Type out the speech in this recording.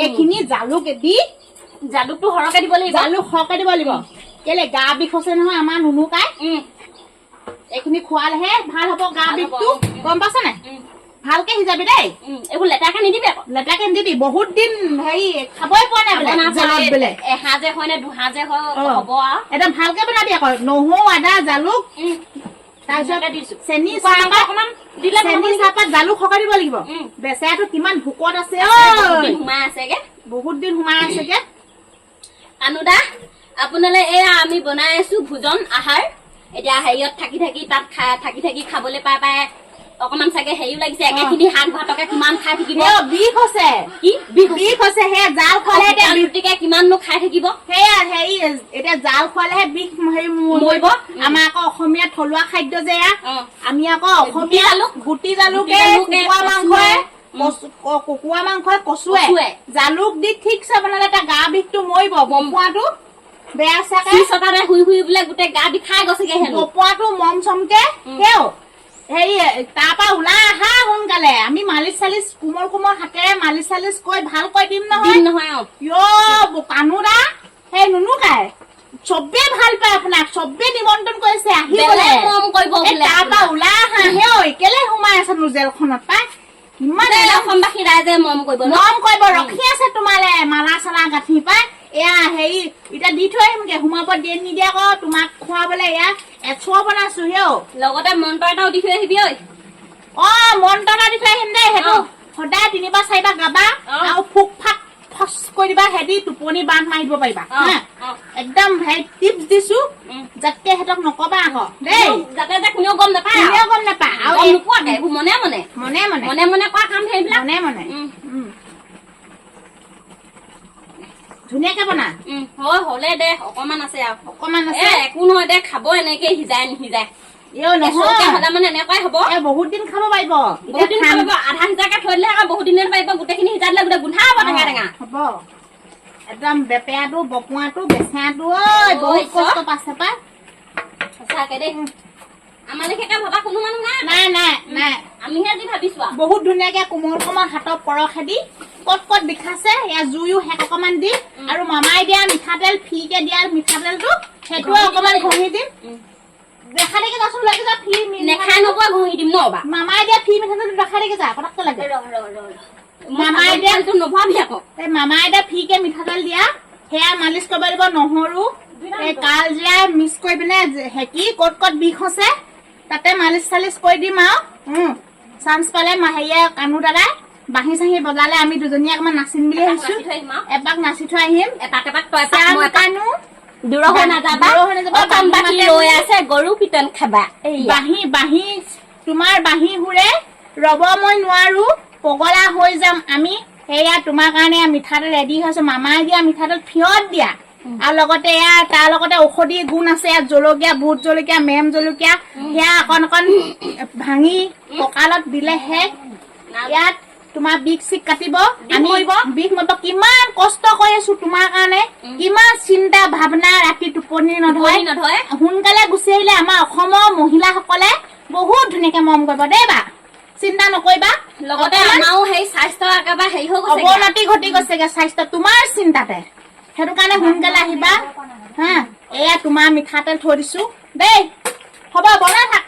এইখিনি জালুক দি জালুকটো সৰহকে দিব লাগিব জালুক সৰহকে দিব লাগিব কেলে গা বিষ হৈছে নহয় আমাৰ নুনুকাই এইখিনি খোৱালেহে ভাল হ'ব গা বিষটো গম পাইছ নাই ভালকে সিজাবি দেই এইবোৰ লেটাকে নিদিবি আকৌ লেটাকে নিদিবি বহুত দিন হেৰি খাবই পোৱা নাই বোলে জালুক বোলে এহাঁ যে হয় নে দুহাঁ যে হয় হ'ব আৰু একদম ভালকে বনাবি আকৌ নহৰু আদা জালুক তাৰপিছত দিছো চেনি চাহপাত অকণমান দিলে চেনি চাহপাত জালুক সৰহকে দিব লাগিব বেচেৰাটো কিমান ভোকত আছে সোমাই আছেগে বহুত দিন সোমাই আছেগে কানুদা আপোনালৈ এয়া আমি বনাই আছো ভোজন আহাৰ এতিয়া হেৰিয়ত থাকি থাকি তাত থাকি থাকি খাবলৈ পাই অকমান চাগে হেৰিও লাগিছে একেখিনি শাক ভাতকে কিমান খাই থাকিব বিষ হৈছে কি বিষ হৈছে সেয়া জাল খোৱালে ৰুটিকে কিমাননো খাই থাকিব সেয়া হেৰি এতিয়া জাল খোৱালেহে বিষ হেৰি মৰিব আমাৰ আকৌ অসমীয়া থলুৱা খাদ্য যে আমি আকৌ অসমীয়া গুটি জালুকে কুকুৰা মাংসই কচুৱে জালুক দি ঠিকছে বনালে তাৰ গা বিষটো মৰিব বপুৱাটো বেয়া চাগে চটাতে শুই শুই বোলে গোটেই গা বিষাই গৈছেগে হেনো বপুৱাটো মম চমকে সেও হেৰি তাৰ পৰা ওলাই আহা সোনকালে আমি মালিচ চালিচ কোমল কোমল হাতেৰে মালিচ চালিচ কৈ ভাল কৈ দিম নহয় কানুদা সেই নুনুকাই চবেই ভাল পায় আপোনাক চবেই নিমন্ত্ৰণ কৰিছে আহিবলে তাৰ পৰা ওলাই আহা সেও কেলে সোমাই আছে নো জেলখনত পাই ইমান অসমবাসী ৰাইজে মৰম কৰিব ৰখি আছে তোমালে মালা চালা গাঁঠি পাই এয়া হেৰি এতিয়া দি থৈ আহিমগে সোমাব দিয়ে নিদিয়া আকৌ তোমাক খুৱাবলে এয়া এচুৱা বনাইছো হেও লগতে মন্ত্ৰ এটাও দি থৈ আহিবি ঐ মন্ত্ৰ এটা দি থৈ আহিম দেই সেইটো সদায় 3বাৰ 4বাৰ গাবা আৰু ফুক ফাক ফচ কৰি দিবা হেদি টোপনি বান্ধ মাৰিব পাৰিবা একদম হেৰি টিপছ দিছো যাতে সিহঁতক নকবা আকৌ দেই যাতে কোনেও গম নাপায় আৰু নোপোৱাকে এইবোৰ মনে মনে কোৱা কাম সেইবিলাক মনে ধুনীয়াকে বনা হলে দে অকমান আছে একো নহয় দে খাব এনেকে সিজাই নিসিজাই মানে এনেকুৱাই হব বহুত দিন খাব পাৰিব বহুত দিন খাব আধা সিজাকে থৈ দিলে আকৌ বহুত দিনে পাৰিব গোটেইখিনি সিজাই দিলে গোটেই গোন্ধা হব টেঙা টেঙা হব একদম বেপেৰাটো বপুৱাটো বেচেৰাটো বহুত কষ্ট পাইছে পাই সঁচাকে দেই আমাৰ লেখীয়াকে ভবা কোনো মানুহ নাই আমিহে যি ভাবিছো বহুত ধুনীয়াকে কোমল কোমল হাতৰ পৰশেদি কত বিষাইছে এয়া জুইও শেষ অকমান দি আৰু মামাই দিয়া মিঠাতেল ফ্ৰীকে দিয়া মিঠাতেলটো সেইটো অকমান ঘঁহি দিম দেখা দেখি যাচোন লাগি যা ফ্ৰী নেখাই নকোৱা ঘঁহি দিম ন মামাই দিয়া ফ্ৰী মিঠাতেলটো দেখা দেখি যা পটককে লাগে মামাই দিয়া নভাবি আকৌ মামাই দিয়া ফ্ৰীকে মিঠাতেল দিয়া সেয়া মালিচ কৰিব দিব নহৰু কাল জিৰা মিক্স কৰি পিনে হেকি কত বিষ হৈছে তাতে মালিচ চালিচ কৰি দিম আৰু চান্স পালে হেৰিয়া কানু দাদাই বাঁহী চাহি বজালে আমি দুজনীয়ে অকমান নাচিম বুলি ভাবিছো এপাক নাচি থৈ আহিম কানু গৰু পিটন খাবা বাঁহী তোমাৰ বাঁহী সুৰে ৰব মই নোৱাৰো পগলা হৈ যাম আমি সেয়া তোমাৰ কাৰণে মিঠাতেল ৰেডি হৈছো মামাই দিয়া মিঠাতেল ফিয়ত দিয়া আৰু লগতে এয়া তাৰ লগতে ঔষধি গুণ আছে ইয়াত জলকীয়া ভোট জলকীয়া মেম জলকীয়া সেয়া অকণ ভাঙি কঁকালত দিলেহে ইয়াত তোমাৰ বিষ চিক কাটিব আমি বিষ মৰিব কিমান কষ্ট কৰি আছো তোমাৰ কাৰণে কিমান চিন্তা ভাৱনা ৰাতি টোপনি নধৰে সোনকালে গুচি আহিলে আমাৰ অসমৰ মহিলাসকলে বহুত ধুনীয়াকে মৰম কৰিব দেই বা চিন্তা নকৰিবা লগতে আমাৰো সেই স্বাস্থ্য একেবাৰে হেৰি হৈ গৈছে অৱনতি ঘটি গৈছেগে স্বাস্থ্য তোমাৰ চিন্তাতে সেইটো কাৰণে সোনকালে আহিবা এয়া তোমাৰ মিঠাতেল থৈ দিছো দেই হ'ব বনাই থাক